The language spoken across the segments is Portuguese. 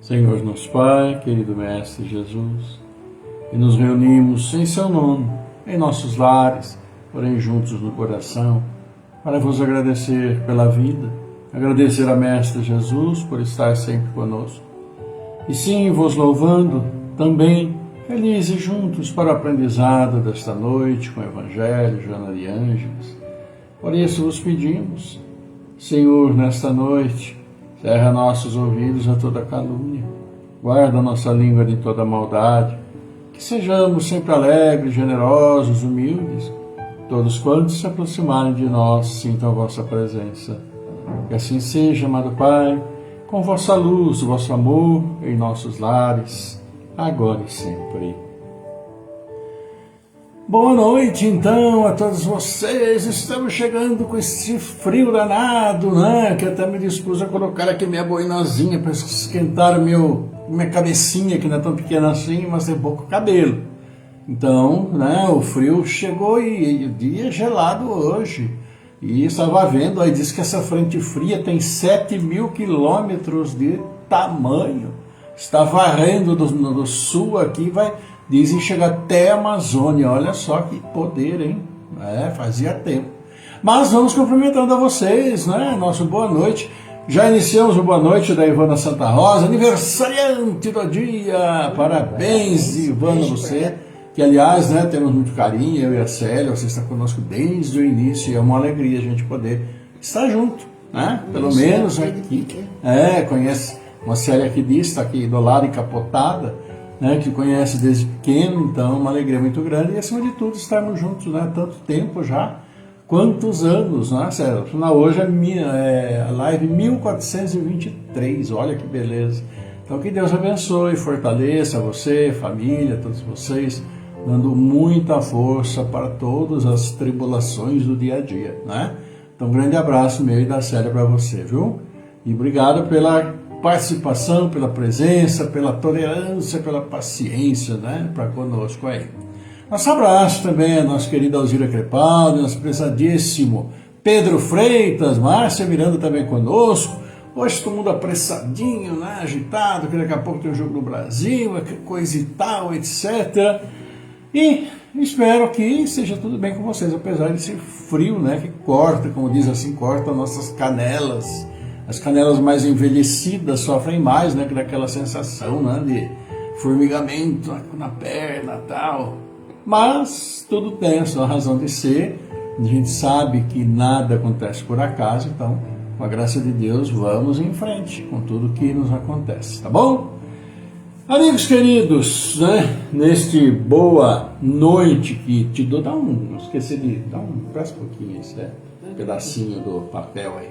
Senhor nosso Pai, querido Mestre Jesus, e nos reunimos em seu nome, em nossos lares, porém juntos no coração, para vos agradecer pela vida, agradecer a Mestre Jesus por estar sempre conosco, e sim vos louvando também, felizes juntos para o aprendizado desta noite com o Evangelho, Joana de Ângeles. Por isso vos pedimos, Senhor, nesta noite, cerra nossos ouvidos a toda calúnia, guarda nossa língua de toda maldade, que sejamos sempre alegres, generosos, humildes, todos quantos se aproximarem de nós sintam a vossa presença. Que assim seja, amado Pai, com vossa luz, vosso amor em nossos lares, agora e sempre. Boa noite, então, a todos vocês. Estamos chegando com esse frio danado, né? Que até me dispus a colocar aqui minha boinazinha para esquentar minha cabecinha, que não é tão pequena assim, mas tem pouco cabelo. Então, né, o frio chegou e o dia é gelado hoje. E estava vendo, aí diz que essa frente fria tem 7.000 quilômetros de tamanho. Está varrendo do sul aqui, dizem chegar até a Amazônia. Olha só que poder, hein? Fazia tempo. Mas vamos cumprimentando a vocês, né? Nosso boa noite. Já iniciamos o boa noite da Ivana Santa Rosa, aniversariante do dia. Parabéns, Ivana, você. Que, aliás, né, temos muito carinho, eu e a Célia, você está conosco desde o início, e é uma alegria a gente poder estar junto, né? Pelo menos aqui. Conhece uma Célia que diz, está aqui do lado, encapotada, né, que conhece desde pequeno, então uma alegria muito grande, e acima de tudo estarmos juntos, né? Tanto tempo já, quantos anos, né, Célia? Hoje é a live 1423, olha que beleza. Então que Deus abençoe, fortaleça você, família, todos vocês, dando muita força para todas as tribulações do dia a dia, né? Então um grande abraço meu e da Célia para você, viu? E obrigado pela participação, pela presença, pela tolerância, pela paciência, né, para conosco aí. Nosso abraço também a nossa querida Alzira Crepaldi, nosso prezadíssimo Pedro Freitas, Márcia Miranda também conosco. Hoje todo mundo apressadinho, né, agitado, que daqui a pouco tem um jogo no Brasil, coisa e tal, etc. E espero que seja tudo bem com vocês, apesar desse frio, né, que corta, como diz assim, corta nossas canelas. As canelas mais envelhecidas sofrem mais, né, que daquela sensação, né, de formigamento na perna e tal. Mas tudo tem a sua razão de ser. A gente sabe que nada acontece por acaso, então, com a graça de Deus, vamos em frente com tudo que nos acontece, tá bom? Amigos queridos, né? Neste boa noite que te dou, não esqueci de dar presta um pouquinho isso, né? Um pedacinho do papel aí,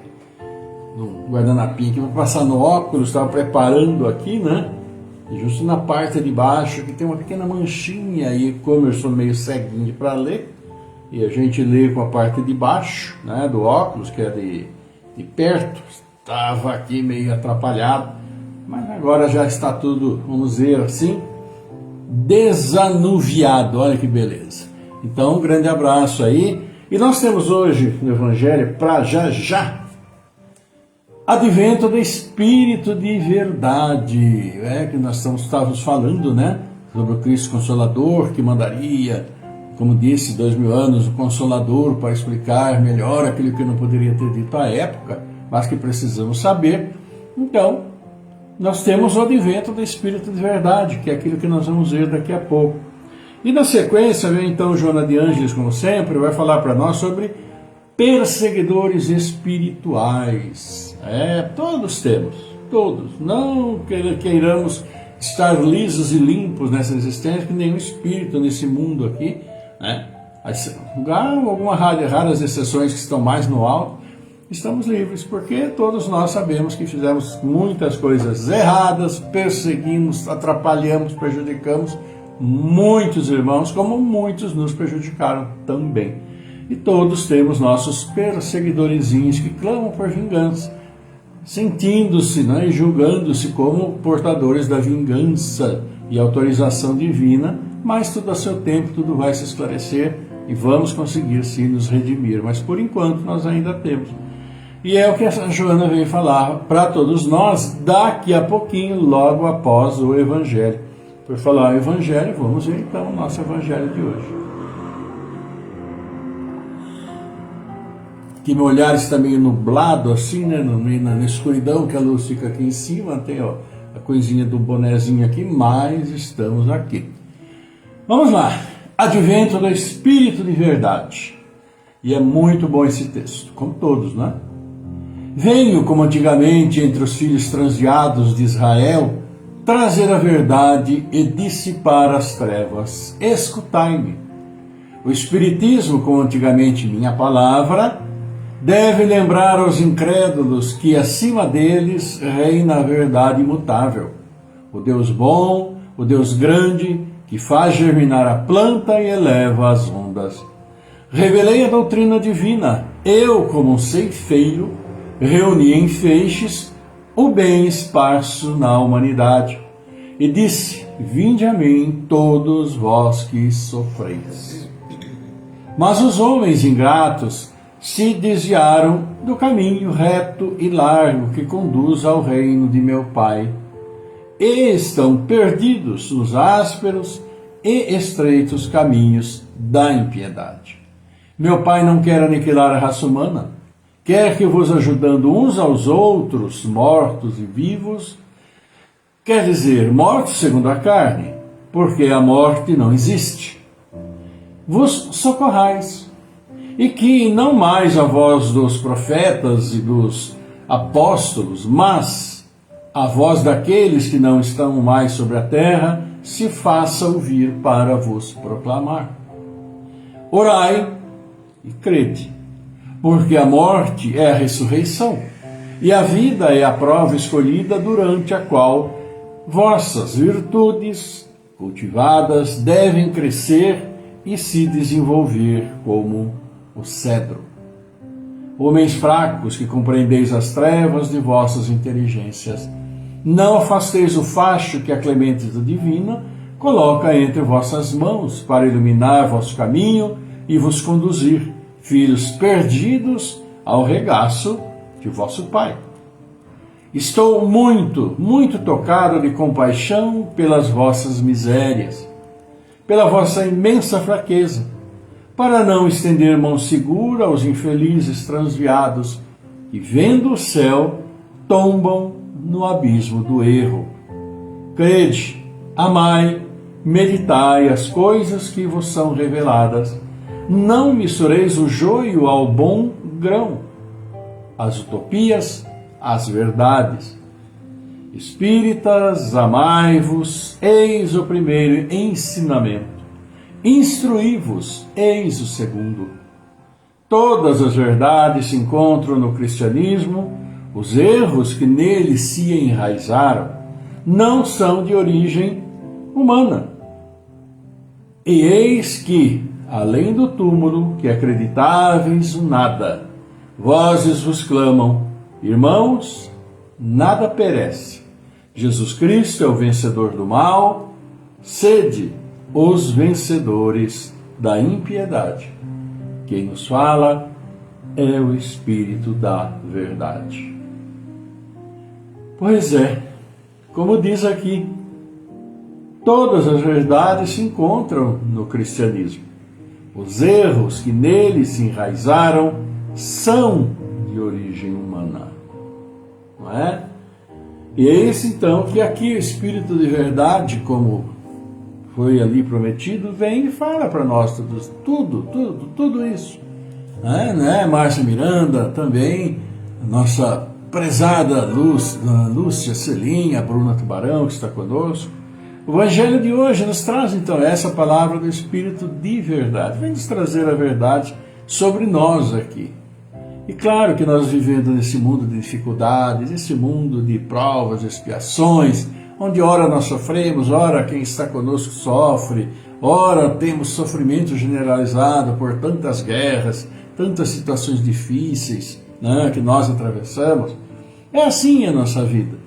no guardanapinho aqui, vou passar no óculos, estava preparando aqui, né? E justo na parte de baixo que tem uma pequena manchinha aí, como eu sou meio ceguinho para ler, e a gente lê com a parte de baixo, né? Do óculos, que é de perto, estava aqui meio atrapalhado. Mas agora já está tudo, vamos dizer assim, desanuviado. Olha que beleza. Então, um grande abraço aí. E nós temos hoje no Evangelho, para já, advento do Espírito de verdade. Que nós estávamos falando, né? Sobre o Cristo Consolador que mandaria, como disse, 2000 anos, o Consolador para explicar melhor aquilo que não poderia ter dito à época, mas que precisamos saber. Então, nós temos o advento do Espírito de verdade, que é aquilo que nós vamos ver daqui a pouco. E na sequência, vem então Joana de Ângeles, como sempre, vai falar para nós sobre perseguidores espirituais. Todos temos, todos. Não queiramos estar lisos e limpos nessa existência, que nenhum espírito nesse mundo aqui, né? Algumas raras exceções que estão mais no alto, estamos livres, porque todos nós sabemos que fizemos muitas coisas erradas, perseguimos, atrapalhamos, prejudicamos muitos irmãos, como muitos nos prejudicaram também. E todos temos nossos perseguidorzinhos que clamam por vingança, sentindo-se, né, e julgando-se como portadores da vingança e autorização divina, mas tudo a seu tempo, tudo vai se esclarecer e vamos conseguir sim nos redimir, mas por enquanto nós ainda temos. E é o que a Joana veio falar para todos nós daqui a pouquinho, logo após o Evangelho. Por falar o Evangelho, vamos ver então o nosso Evangelho de hoje. Que meu olhar está meio nublado assim, né, na escuridão, que a luz fica aqui em cima, tem a coisinha do bonezinho aqui, mas estamos aqui. Vamos lá, advento do Espírito de verdade. E é muito bom esse texto, como todos, né? Venho, como antigamente, entre os filhos transviados de Israel, trazer a verdade e dissipar as trevas. Escutai-me. O Espiritismo, como antigamente minha palavra, deve lembrar aos incrédulos que acima deles reina a verdade imutável. O Deus bom, o Deus grande, que faz germinar a planta e eleva as ondas. Revelei a doutrina divina. Eu, como um ceifeiro, reuni em feixes o bem esparso na humanidade, e disse: vinde a mim todos vós que sofreis. Mas os homens ingratos se desviaram do caminho reto e largo que conduz ao reino de meu Pai, e estão perdidos nos ásperos e estreitos caminhos da impiedade. Meu Pai não quer aniquilar a raça humana, quer que vos ajudando uns aos outros, mortos e vivos, quer dizer, mortos segundo a carne, porque a morte não existe, vos socorrais, e que não mais a voz dos profetas e dos apóstolos, mas a voz daqueles que não estão mais sobre a terra, se faça ouvir para vos proclamar. Orai e crede, porque a morte é a ressurreição, e a vida é a prova escolhida durante a qual vossas virtudes cultivadas devem crescer e se desenvolver como o cedro. Homens fracos que compreendeis as trevas de vossas inteligências, não afasteis o facho que a clemência divina coloca entre vossas mãos para iluminar vosso caminho e vos conduzir, filhos perdidos, ao regaço de vosso Pai. Estou muito, muito tocado de compaixão pelas vossas misérias, pela vossa imensa fraqueza, para não estender mão segura aos infelizes transviados que, vendo o céu, tombam no abismo do erro. Crede, amai, meditai as coisas que vos são reveladas. Não mistureis o joio ao bom grão, as utopias, as verdades. Espíritas, amai-vos, eis o primeiro ensinamento. Instruí-vos, eis o segundo. Todas as verdades se encontram no cristianismo, os erros que nele se enraizaram não são de origem humana. E eis que, além do túmulo, que acreditáveis o nada, vozes vos clamam, irmãos, nada perece. Jesus Cristo é o vencedor do mal, sede os vencedores da impiedade. Quem nos fala é o Espírito da verdade. Pois é, como diz aqui, todas as verdades se encontram no cristianismo. Os erros que nele se enraizaram são de origem humana. Não é? E é esse então que aqui o Espírito de verdade, como foi ali prometido, vem e fala para nós tudo isso. Né? Márcia Miranda também, nossa prezada Lúcia Celinha, a Bruna Tubarão, que está conosco. O Evangelho de hoje nos traz então essa palavra do Espírito de verdade. Vem nos trazer a verdade sobre nós aqui. E claro que nós vivendo nesse mundo de dificuldades, nesse mundo de provas, expiações, onde ora nós sofremos, ora quem está conosco sofre, ora temos sofrimento generalizado por tantas guerras, tantas situações difíceis, né, que nós atravessamos. É assim a nossa vida.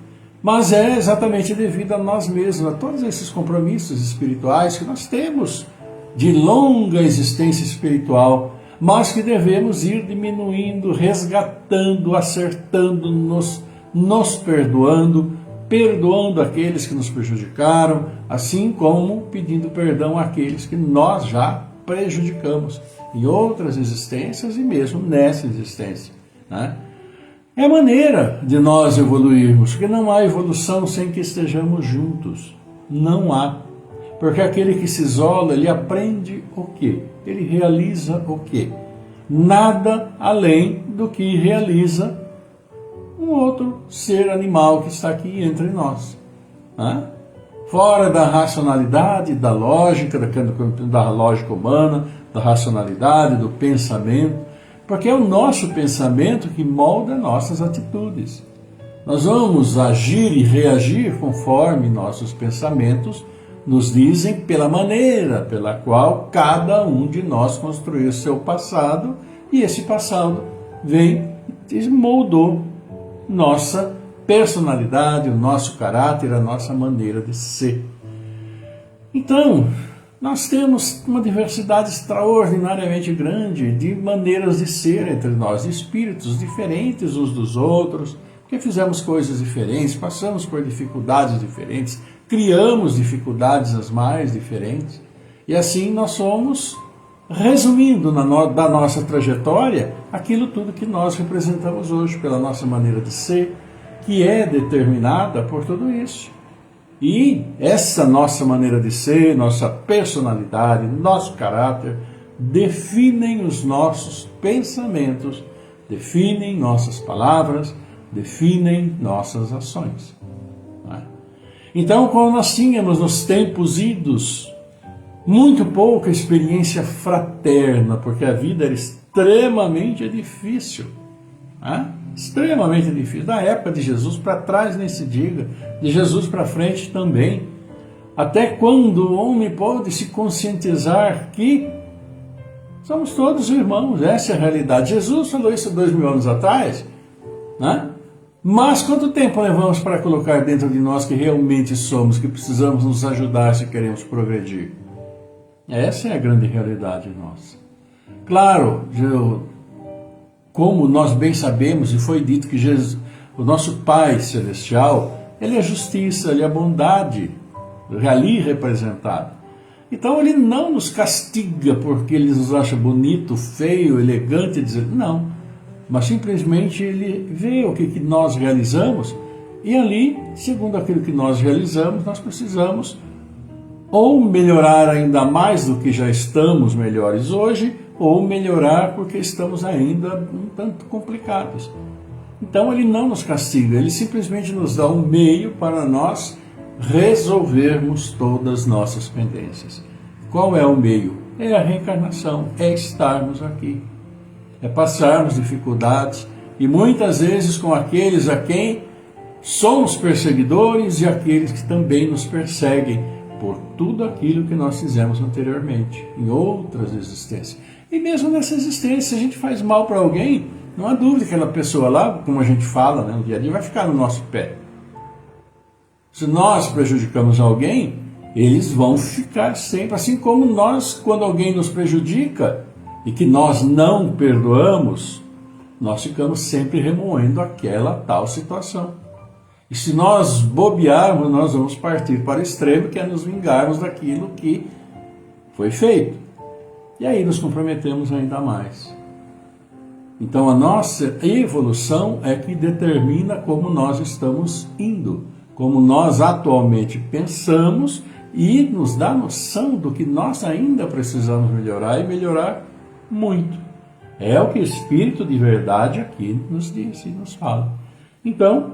Mas é exatamente devido a nós mesmos, a todos esses compromissos espirituais que nós temos de longa existência espiritual, mas que devemos ir diminuindo, resgatando, acertando, nos perdoando, perdoando aqueles que nos prejudicaram, assim como pedindo perdão àqueles que nós já prejudicamos em outras existências e mesmo nessa existência, né? É a maneira de nós evoluirmos, porque não há evolução sem que estejamos juntos. Não há. Porque aquele que se isola, ele aprende o quê? Ele realiza o quê? Nada além do que realiza um outro ser animal que está aqui entre nós. Fora da racionalidade, da lógica, da lógica humana, da racionalidade, do pensamento, porque é o nosso pensamento que molda nossas atitudes. Nós vamos agir e reagir conforme nossos pensamentos nos dizem, pela maneira pela qual cada um de nós construiu seu passado, e esse passado vem e moldou nossa personalidade, o nosso caráter, a nossa maneira de ser. Então, nós temos uma diversidade extraordinariamente grande de maneiras de ser entre nós, de espíritos diferentes uns dos outros, porque fizemos coisas diferentes, passamos por dificuldades diferentes, criamos dificuldades as mais diferentes, e assim nós somos, resumindo da nossa trajetória, aquilo tudo que nós representamos hoje, pela nossa maneira de ser, que é determinada por tudo isso. E essa nossa maneira de ser, nossa personalidade, nosso caráter, definem os nossos pensamentos, definem nossas palavras, definem nossas ações. Então, quando nós tínhamos nos tempos idos muito pouca experiência fraterna, porque a vida era extremamente difícil, extremamente difícil. Da época de Jesus para trás nem se diga, de Jesus para frente também. Até quando o homem pode se conscientizar que somos todos irmãos, essa é a realidade. Jesus falou isso 2000 anos atrás, né? Mas quanto tempo levamos para colocar dentro de nós que realmente somos, que precisamos nos ajudar se queremos progredir? Essa é a grande realidade nossa. Claro, como nós bem sabemos, e foi dito que Jesus, o nosso Pai Celestial, Ele é justiça, Ele é bondade, ali representado. Então Ele não nos castiga porque Ele nos acha bonito, feio, elegante, dizer não. Mas simplesmente Ele vê o que nós realizamos e ali, segundo aquilo que nós realizamos, nós precisamos ou melhorar ainda mais do que já estamos melhores hoje, ou melhorar porque estamos ainda um tanto complicados. Então ele não nos castiga, ele simplesmente nos dá um meio para nós resolvermos todas as nossas pendências. Qual é o meio? É a reencarnação, é estarmos aqui, é passarmos dificuldades e muitas vezes com aqueles a quem somos perseguidores e aqueles que também nos perseguem por tudo aquilo que nós fizemos anteriormente, em outras existências. E mesmo nessa existência, se a gente faz mal para alguém, não há dúvida que aquela pessoa lá, como a gente fala, no dia a dia, vai ficar no nosso pé. Se nós prejudicamos alguém, eles vão ficar sempre, assim como nós, quando alguém nos prejudica e que nós não perdoamos, nós ficamos sempre remoendo aquela tal situação. E se nós bobearmos, nós vamos partir para o extremo, que é nos vingarmos daquilo que foi feito. E aí nos comprometemos ainda mais. Então a nossa evolução é que determina como nós estamos indo, como nós atualmente pensamos e nos dá noção do que nós ainda precisamos melhorar e melhorar muito. É o que o Espírito de verdade aqui nos diz e nos fala. Então,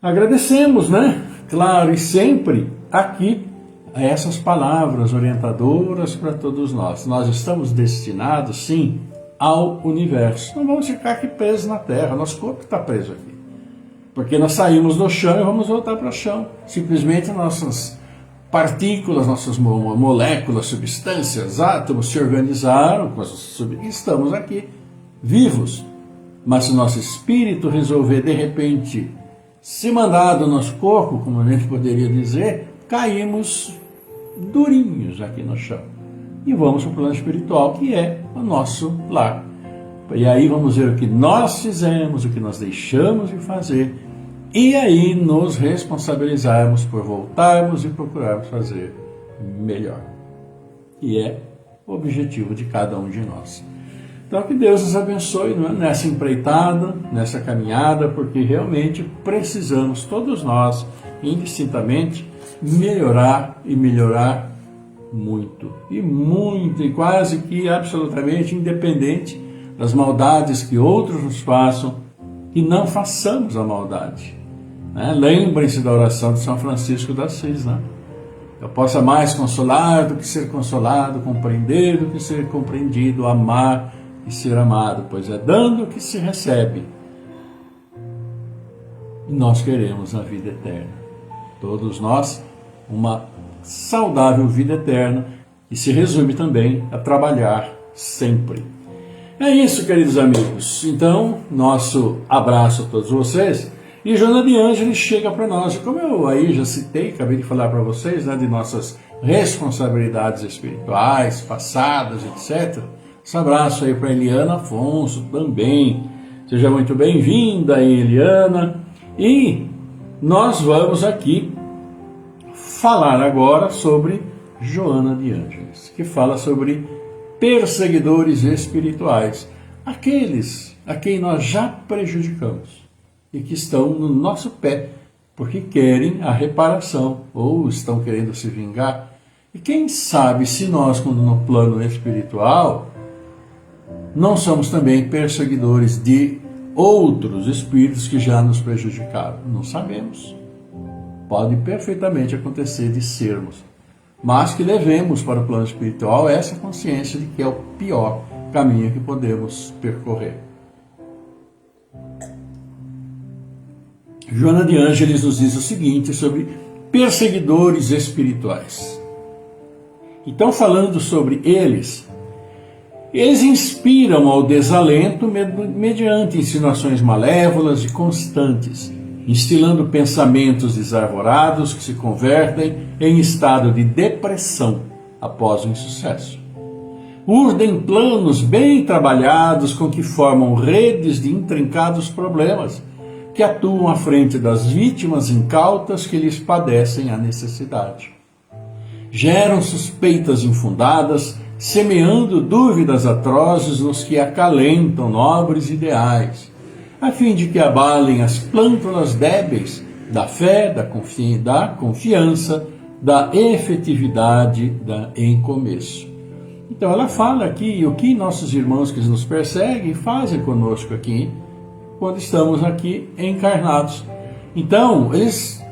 agradecemos, né? Claro, e sempre aqui a essas palavras orientadoras para todos nós. Nós estamos destinados, sim, ao universo. Não vamos ficar aqui presos na Terra, nosso corpo está preso aqui. Porque nós saímos do chão e vamos voltar para o chão. Simplesmente nossas partículas, nossas moléculas, substâncias, átomos se organizaram e estamos aqui, vivos. Mas se o nosso espírito resolver, de repente, se mandar do nosso corpo, como a gente poderia dizer, caímos durinhos aqui no chão. E vamos para o plano espiritual, que é o nosso lar. E aí vamos ver o que nós fizemos, o que nós deixamos de fazer, e aí nos responsabilizarmos por voltarmos e procurarmos fazer melhor. E é o objetivo de cada um de nós. Então que Deus nos abençoe, não é? Nessa empreitada, nessa caminhada, porque realmente precisamos, todos nós, indistintamente, melhorar e melhorar muito, e quase que absolutamente independente das maldades que outros nos façam, e não façamos a maldade. Né? Lembrem-se da oração de São Francisco de Assis, né? Eu possa mais consolar do que ser consolado, compreender do que ser compreendido, amar e ser amado, pois é dando que se recebe. E nós queremos a vida eterna. Todos nós, uma saudável vida eterna, e se resume também a trabalhar sempre. É isso, queridos amigos. Então, nosso abraço a todos vocês. E Joana de Ângeles chega para nós. Como eu aí já citei, acabei de falar para vocês, né, de nossas responsabilidades espirituais, passadas, etc. Esse abraço aí para Eliana Afonso também. Seja muito bem-vinda, Eliana. E nós vamos aqui falar agora sobre Joana de Ângeles, que fala sobre perseguidores espirituais, aqueles a quem nós já prejudicamos e que estão no nosso pé, porque querem a reparação ou estão querendo se vingar. E quem sabe se nós, quando no plano espiritual, não somos também perseguidores de outros espíritos que já nos prejudicaram? Não sabemos. Pode perfeitamente acontecer de sermos, mas que levemos para o plano espiritual essa consciência de que é o pior caminho que podemos percorrer. Joana de Ângeles nos diz o seguinte sobre perseguidores espirituais. Então, falando sobre eles inspiram ao desalento mediante insinuações malévolas e constantes, instilando pensamentos desarvorados que se convertem em estado de depressão após o insucesso. Urdem planos bem trabalhados com que formam redes de intrincados problemas que atuam à frente das vítimas incautas que lhes padecem a necessidade. Geram suspeitas infundadas, semeando dúvidas atrozes nos que acalentam nobres ideais, a fim de que abalem as plântulas débeis da fé, da confiança, da efetividade em começo. Então ela fala aqui o que nossos irmãos que nos perseguem fazem conosco aqui quando estamos aqui encarnados. Então, eles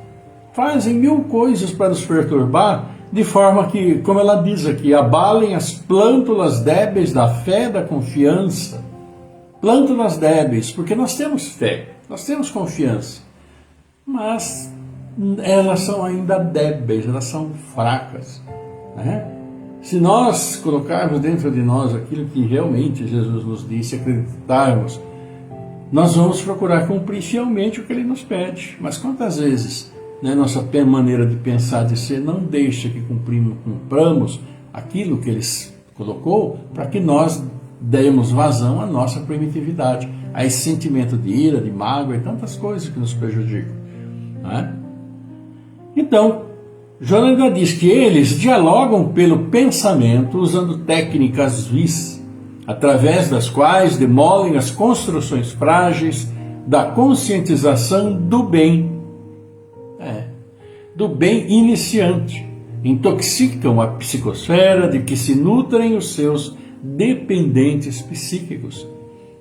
fazem mil coisas para nos perturbar, de forma que, como ela diz aqui, abalem as plântulas débeis da fé, da confiança. Plântulas débeis, porque nós temos fé, nós temos confiança, mas elas são ainda débeis, elas são fracas, né? Se nós colocarmos dentro de nós aquilo que realmente Jesus nos disse, acreditarmos, nós vamos procurar cumprir fielmente o que Ele nos pede. Mas quantas vezes, né, nossa maneira de pensar, de ser, não deixa que cumpramos aquilo que Ele colocou, para que nós demos vazão à nossa primitividade, a esse sentimento de ira, de mágoa e tantas coisas que nos prejudicam, né? Então, Joana ainda diz que eles dialogam pelo pensamento, usando técnicas vis, através das quais demolem as construções frágeis da conscientização do bem, do bem iniciante, intoxicam a psicosfera de que se nutrem os seus dependentes psíquicos,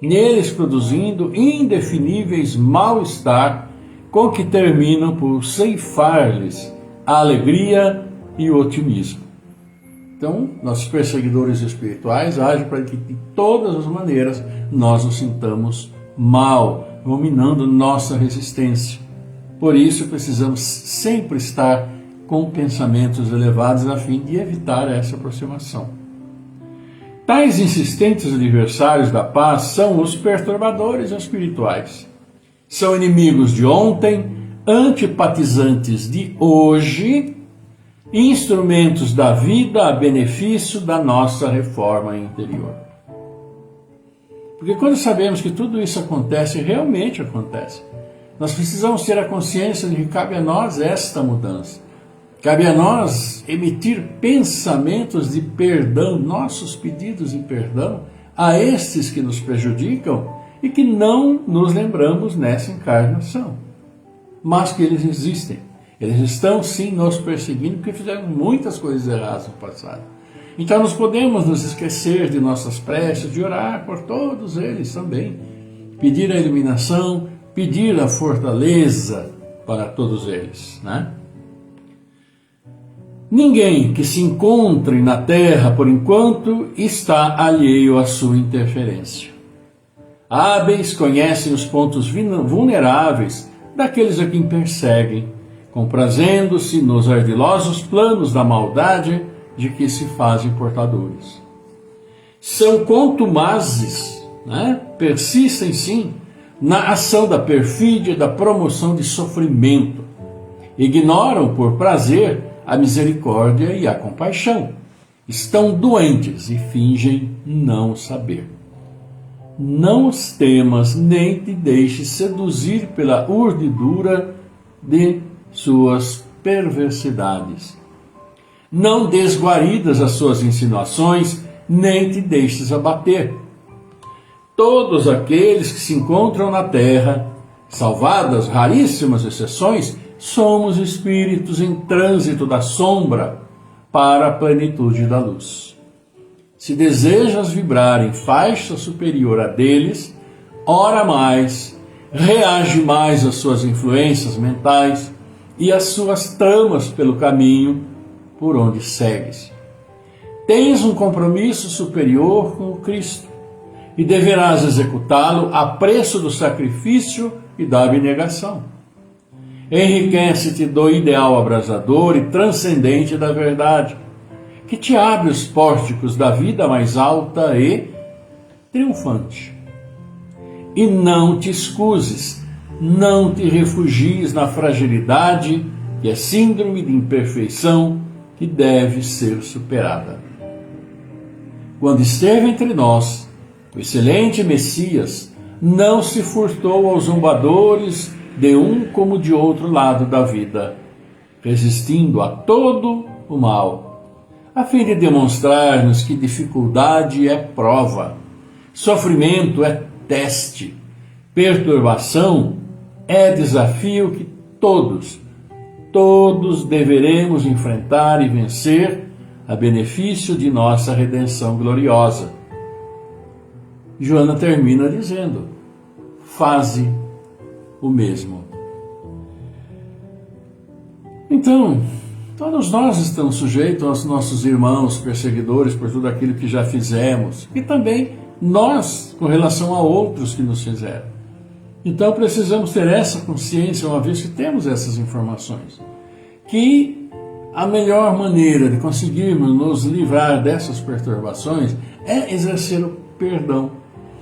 neles produzindo indefiníveis mal-estar, com que terminam por ceifar-lhes a alegria e o otimismo. Então, nossos perseguidores espirituais agem para que de todas as maneiras nós nos sintamos mal, dominando nossa resistência. Por isso precisamos sempre estar com pensamentos elevados a fim de evitar essa aproximação. Tais insistentes adversários da paz são os perturbadores espirituais. São inimigos de ontem, antipatizantes de hoje, instrumentos da vida a benefício da nossa reforma interior. Porque quando sabemos que tudo isso acontece, realmente acontece, nós precisamos ter a consciência de que cabe a nós esta mudança. Cabe a nós emitir pensamentos de perdão, nossos pedidos de perdão a estes que nos prejudicam e que não nos lembramos nessa encarnação, mas que eles existem. Eles estão sim nos perseguindo porque fizeram muitas coisas erradas no passado. Então nós podemos nos esquecer de nossas preces, de orar por todos eles também, pedir a iluminação, pedir a fortaleza para todos eles, né? Ninguém que se encontre na Terra, por enquanto, está alheio à sua interferência. Hábeis conhecem os pontos vulneráveis daqueles a quem perseguem, comprazendo-se nos ardilosos planos da maldade de que se fazem portadores. São contumazes, né? Persistem sim na ação da perfídia e da promoção de sofrimento. Ignoram por prazer a misericórdia e a compaixão. Estão doentes e fingem não saber. Não os temas, nem te deixes seduzir pela urdidura de suas perversidades. Não des guaridas às suas insinuações, nem te deixes abater. Todos aqueles que se encontram na terra, salvadas raríssimas exceções, somos espíritos em trânsito da sombra para a plenitude da luz. Se desejas vibrar em faixa superior a deles, ora mais, reage mais às suas influências mentais e às suas tramas pelo caminho por onde segues. Tens um compromisso superior com o Cristo e deverás executá-lo a preço do sacrifício e da abnegação. Enriquece-te do ideal abrasador e transcendente da verdade, que te abre os pórticos da vida mais alta e triunfante. E não te excuses, não te refugies na fragilidade, que é síndrome de imperfeição que deve ser superada. Quando esteve entre nós, o excelente Messias não se furtou aos zombadores de um como de outro lado da vida, resistindo a todo o mal, a fim de demonstrar-nos que dificuldade é prova, sofrimento é teste, perturbação é desafio que todos deveremos enfrentar e vencer a benefício de nossa redenção gloriosa. Joana termina dizendo: faze o mesmo. Então, todos nós estamos sujeitos aos nossos irmãos perseguidores por tudo aquilo que já fizemos, e também nós com relação a outros que nos fizeram. Então precisamos ter essa consciência, uma vez que temos essas informações, que a melhor maneira de conseguirmos nos livrar dessas perturbações é exercer o perdão.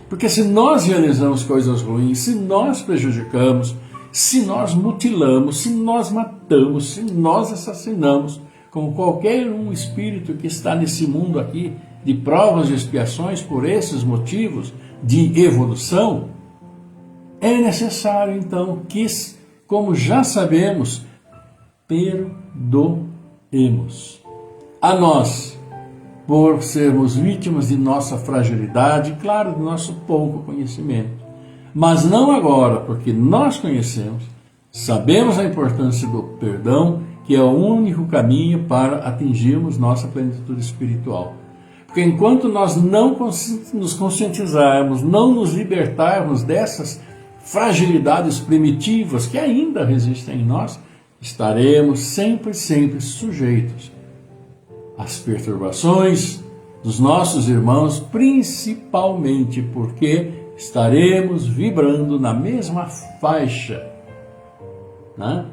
Porque se nós realizamos coisas ruins, se nós prejudicamos, se nós mutilamos, se nós matamos, se nós assassinamos, como qualquer um espírito que está nesse mundo aqui, de provas e expiações por esses motivos de evolução, é necessário então que, como já sabemos, perdoemos a nós, por sermos vítimas de nossa fragilidade, claro, do nosso pouco conhecimento. Mas não agora, porque nós conhecemos, sabemos a importância do perdão, que é o único caminho para atingirmos nossa plenitude espiritual. Porque enquanto nós não nos conscientizarmos, não nos libertarmos dessas fragilidades primitivas que ainda resistem em nós, estaremos sempre sujeitos às perturbações dos nossos irmãos, principalmente porque estaremos vibrando na mesma faixa, né,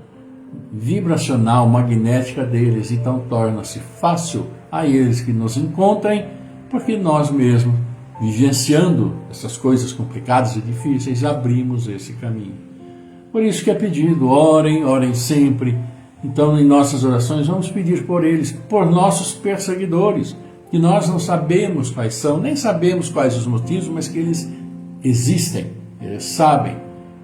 vibracional, magnética deles. Então torna-se fácil a eles que nos encontrem, porque nós mesmos, vivenciando essas coisas complicadas e difíceis, abrimos esse caminho. Por isso que é pedido, orem sempre. Então, em nossas orações, vamos pedir por eles, por nossos perseguidores, que nós não sabemos quais são, nem sabemos quais os motivos, mas que eles existem, eles sabem.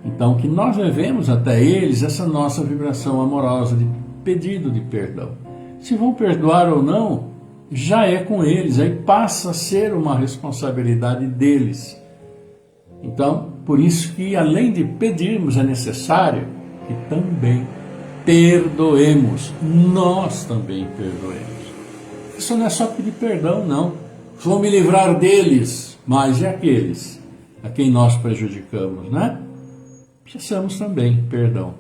Então, que nós levemos até eles essa nossa vibração amorosa de pedido de perdão. Se vão perdoar ou não, já é com eles, aí passa a ser uma responsabilidade deles. Então, por isso que além de pedirmos, é necessário que também perdoemos, nós também perdoemos. Isso não é só pedir perdão, não. Vou me livrar deles, mas e aqueles a quem nós prejudicamos, né? Precisamos também perdão.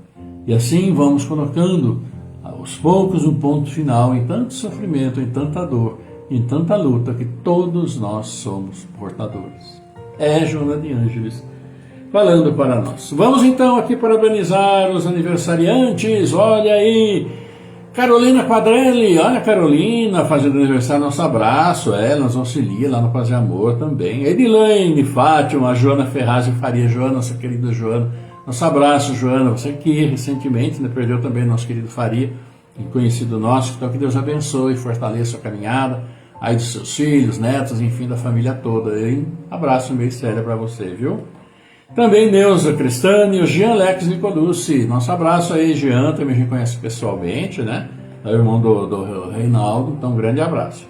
E assim vamos colocando aos poucos um ponto final em tanto sofrimento, em tanta dor, em tanta luta que todos nós somos portadores. É Joana de Ângeles falando para nós. Vamos então aqui parabenizar os aniversariantes. Olha aí, Carolina Quadrelli, olha a Carolina fazendo aniversário, nosso abraço, ela nos auxilia lá no Paz e Amor também. Edilane, Fátima, a Joana Ferraz e Faria, Joana, nossa querida Joana, nosso abraço, Joana, você que recentemente perdeu também nosso querido Faria, um conhecido nosso. Então que Deus abençoe e fortaleça a caminhada aí dos seus filhos, netos, enfim, da família toda. Um abraço meio sério para você, viu? Também Neuza Cristani e o Jean Lex Nicolucci. Nosso abraço aí, Jean, também a gente conhece pessoalmente, né? É o irmão do Reinaldo, então um grande abraço.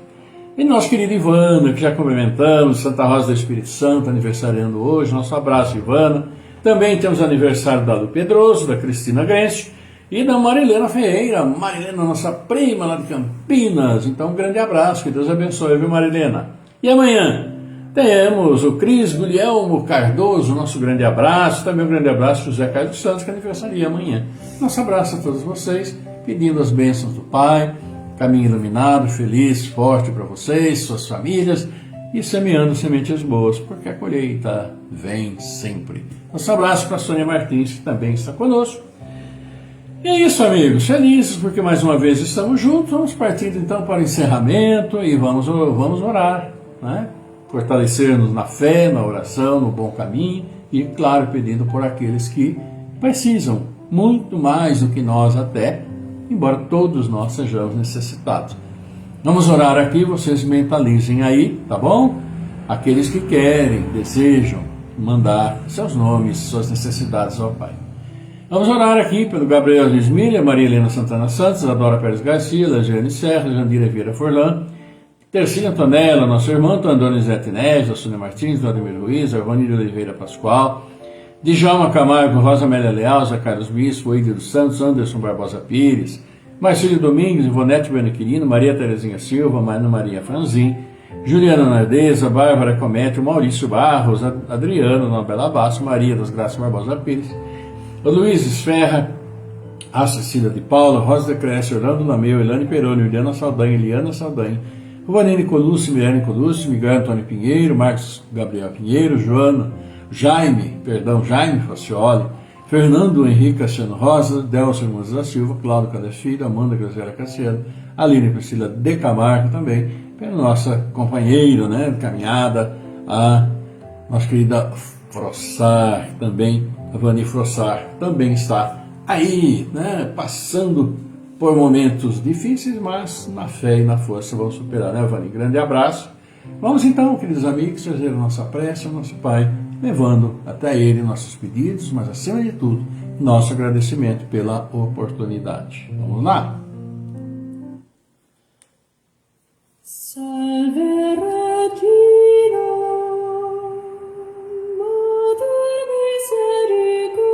E nosso querido Ivana, que já cumprimentamos, Santa Rosa do Espírito Santo, aniversariando hoje. Nosso abraço, Ivana. Também temos aniversário da Lu Pedroso, da Cristina Grensch e da Marilena Ferreira. Marilena, nossa prima lá de Campinas. Então um grande abraço, que Deus abençoe, viu, Marilena? E amanhã temos o Cris Guilhermo Cardoso, nosso grande abraço. Também um grande abraço José Carlos Santos, que aniversaria amanhã. Nosso abraço a todos vocês, pedindo as bênçãos do Pai, caminho iluminado, feliz, forte para vocês, suas famílias, e semeando sementes boas, porque a colheita vem sempre. Nosso abraço para a Sônia Martins, que também está conosco. E é isso, amigos, felizes porque mais uma vez estamos juntos. Vamos partindo então para o encerramento e vamos orar, né? Fortalecer-nos na fé, na oração, no bom caminho e, claro, pedindo por aqueles que precisam muito mais do que nós até, embora todos nós sejamos necessitados. Vamos orar aqui, vocês mentalizem aí, tá bom? Aqueles que querem, desejam mandar seus nomes, suas necessidades ao Pai. Vamos orar aqui pelo Gabriel Luiz Milha, Maria Helena Santana Santos, Adora Pérez Garcia, Lagiane Serra, Jandira Vieira Forlan, Tercília Antonella, nosso irmão, Donizete Neves, Sônia Martins, Vladimir Ruiz, Arvanir Oliveira Pascoal, Djalma Camargo, Rosa Amélia Leal, Zé Carlos Bispo, Eidir dos Santos, Anderson Barbosa Pires, Marcílio Domingues, Ivonete Bueno Quirino, Maria Terezinha Silva, Ana Maria Franzin, Juliana Nardeza, Bárbara Comete, Maurício Barros, Adriano Nobela Basso, Maria das Graças Barbosa Pires, o Luiz Esferra, a Cecília de Paula, Rosa de Cresce, Orlando Lameu, Elane Peroni, Juliana Saldanha, Eliana Saldanha, Vanine Colucci, Mirane Colucci, Miguel Antônio Pinheiro, Marcos Gabriel Pinheiro, Jaime Facioli, Fernando Henrique Cassiano Rosa, Delcio Hermoso da Silva, Cláudio Cadefilho, Amanda Graziela Cassiano, Aline Priscila de Camargo também, pela nossa companheira, né, de caminhada, a nossa querida Frossar também, a Vani Frossar também está aí, né, passando por momentos difíceis, mas na fé e na força vamos superar, né, Vani? Grande abraço. Vamos então, queridos amigos, fazer a nossa prece ao nosso Pai, levando até Ele nossos pedidos, mas acima de tudo, nosso agradecimento pela oportunidade. Vamos lá? Salve Regina, Mater misericordiae,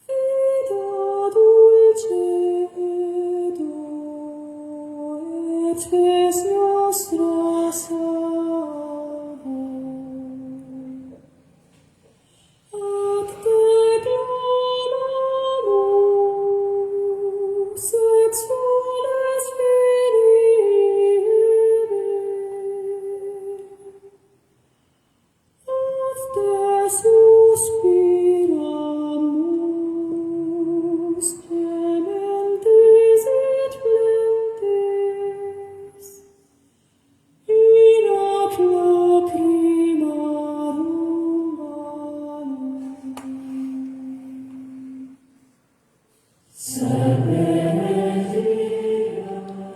Vita dulcedo, et spes nostra salva. Ad te clamamus, ex soles venire, ad te suspiramus, gemeltis et plentes, in ac lacrimarum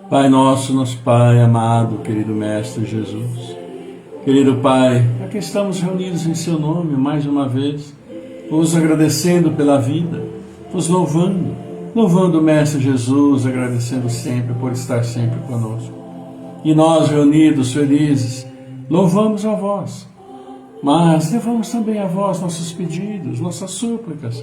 Pai nosso Pai amado, querido Mestre Jesus, querido Pai, aqui estamos reunidos em Seu nome mais uma vez, vos agradecendo pela vida, vos louvando o Mestre Jesus, agradecendo sempre por estar sempre conosco. E nós, reunidos, felizes, louvamos a vós, mas levamos também a vós nossos pedidos, nossas súplicas,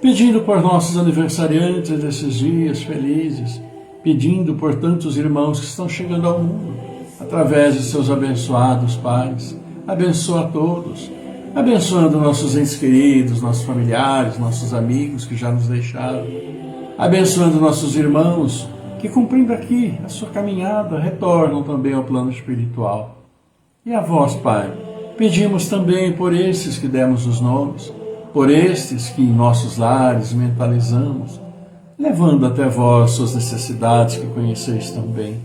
pedindo por nossos aniversariantes desses dias felizes, pedindo por tantos irmãos que estão chegando ao mundo, através de seus abençoados pais. Abençoa a todos, abençoando nossos entes queridos, nossos familiares, nossos amigos que já nos deixaram, abençoando nossos irmãos que, cumprindo aqui a sua caminhada, retornam também ao plano espiritual. E a vós, Pai, pedimos também por estes que demos os nomes, por estes que em nossos lares mentalizamos, levando até vós suas necessidades que conheceis tão bem.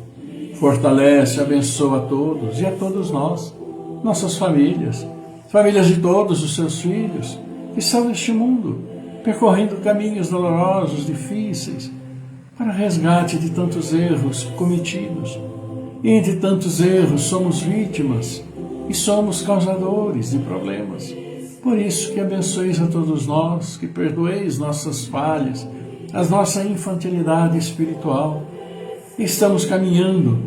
Fortalece, abençoa a todos e a todos nós, nossas famílias, famílias de todos os seus filhos, que são neste mundo, percorrendo caminhos dolorosos, difíceis, para resgate de tantos erros cometidos. E entre tantos erros somos vítimas e somos causadores de problemas. Por isso que abençoeis a todos nós, que perdoeis nossas falhas, a nossa infantilidade espiritual. Estamos caminhando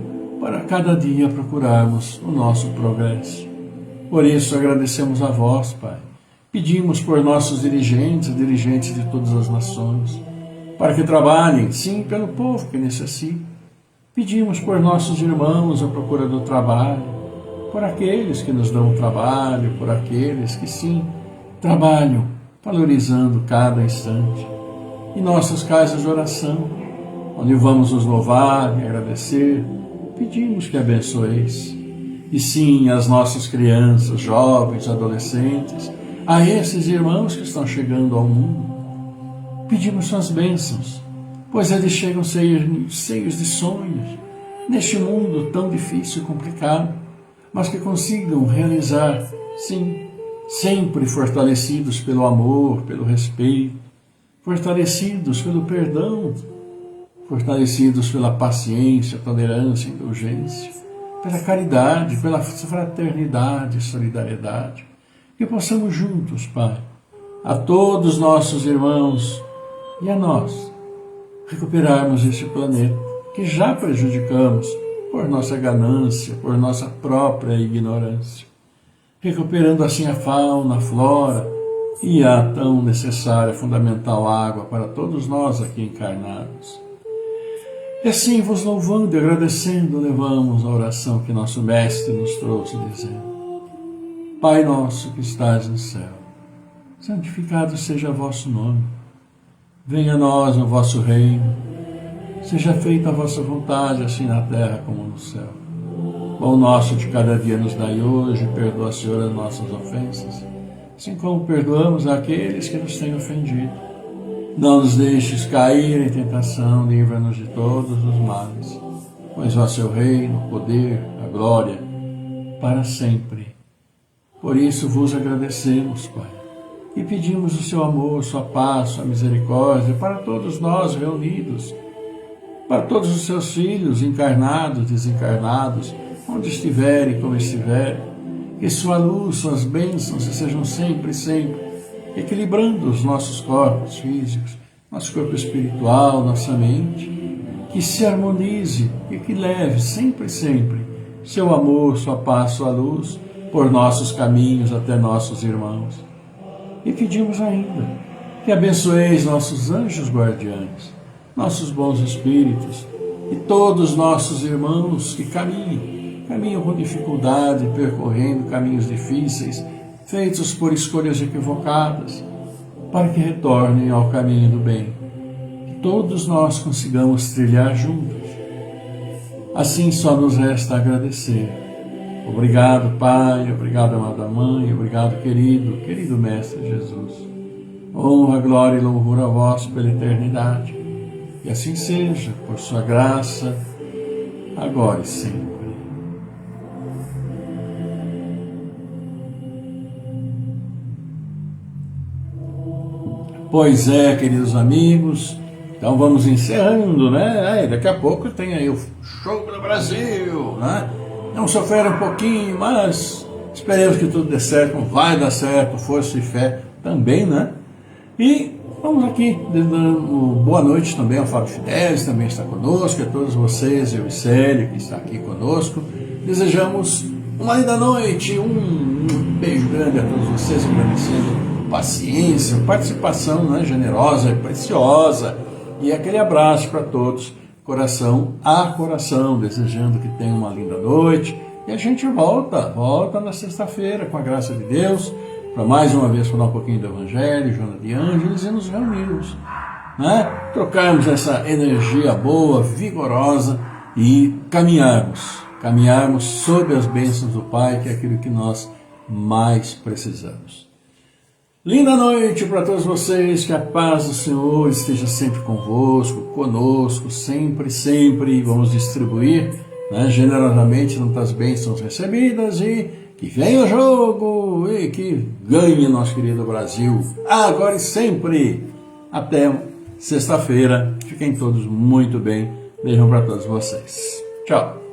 para cada dia procurarmos o nosso progresso. Por isso agradecemos a vós, Pai. Pedimos por nossos dirigentes de todas as nações, para que trabalhem, sim, pelo povo que necessita. Pedimos por nossos irmãos à procura do trabalho, por aqueles que nos dão trabalho, por aqueles que, sim, trabalham, valorizando cada instante. Em nossas casas de oração, onde vamos nos louvar e agradecer, pedimos que abençoeis. E sim, as nossas crianças, jovens, adolescentes, a esses irmãos que estão chegando ao mundo, pedimos suas bênçãos, pois eles chegam cheios de sonhos, neste mundo tão difícil e complicado, mas que consigam realizar, sim, sempre fortalecidos pelo amor, pelo respeito, fortalecidos pelo perdão, fortalecidos pela paciência, tolerância, indulgência, pela caridade, pela fraternidade e solidariedade, que possamos juntos, Pai, a todos nossos irmãos e a nós, recuperarmos este planeta que já prejudicamos por nossa ganância, por nossa própria ignorância, recuperando assim a fauna, a flora e a tão necessária, fundamental água para todos nós aqui encarnados. E assim, vos louvando e agradecendo, levamos a oração que nosso Mestre nos trouxe, dizendo: Pai nosso que estás no céu, santificado seja vosso nome. Venha a nós o vosso reino. Seja feita a vossa vontade, assim na terra como no céu. O pão nosso de cada dia nos dai hoje, perdoa, Senhor, as nossas ofensas, assim como perdoamos àqueles que nos têm ofendido. Não nos deixes cair em tentação, livra-nos de todos os males, pois vosso é o reino, o poder, a glória, para sempre. Por isso vos agradecemos, Pai, e pedimos o seu amor, sua paz, sua misericórdia para todos nós reunidos, para todos os seus filhos, encarnados, desencarnados, onde estiverem, como estiverem, que sua luz, suas bênçãos sejam sempre, sempre, equilibrando os nossos corpos físicos, nosso corpo espiritual, nossa mente, que se harmonize e que leve sempre, sempre seu amor, sua paz, sua luz por nossos caminhos até nossos irmãos. E pedimos ainda que abençoeis nossos anjos guardiães, nossos bons espíritos e todos nossos irmãos que caminham com dificuldade, percorrendo caminhos difíceis, feitos por escolhas equivocadas, para que retornem ao caminho do bem, que todos nós consigamos trilhar juntos. Assim só nos resta agradecer. Obrigado, Pai, obrigado, amada Mãe, obrigado, querido Mestre Jesus. Honra, glória e louvor a vós pela eternidade. E assim seja, por sua graça, agora e sempre. Pois é, queridos amigos, então vamos encerrando, né? Daqui a pouco tem aí o show do Brasil, né? Não sofreram um pouquinho, mas esperemos que tudo dê certo, vai dar certo, força e fé também, né? E vamos aqui, dando boa noite também ao Fábio Fidelis, também está conosco, a todos vocês, eu e Célio, que está aqui conosco. Desejamos uma linda noite, um beijo grande a todos vocês, agradecendo paciência, participação, né, generosa e preciosa, e aquele abraço para todos, coração a coração, desejando que tenham uma linda noite, e a gente volta na sexta-feira, com a graça de Deus, para mais uma vez falar um pouquinho do Evangelho, Joana de Ângeles, e nos reunirmos, né, trocarmos essa energia boa, vigorosa, e caminharmos sob as bênçãos do Pai, que é aquilo que nós mais precisamos. Linda noite para todos vocês, que a paz do Senhor esteja sempre convosco, conosco, sempre, sempre. Vamos distribuir, né, generosamente tantas bênçãos recebidas e que venha o jogo e que ganhe nosso querido Brasil, agora e sempre. Até sexta-feira. Fiquem todos muito bem. Beijão para todos vocês. Tchau.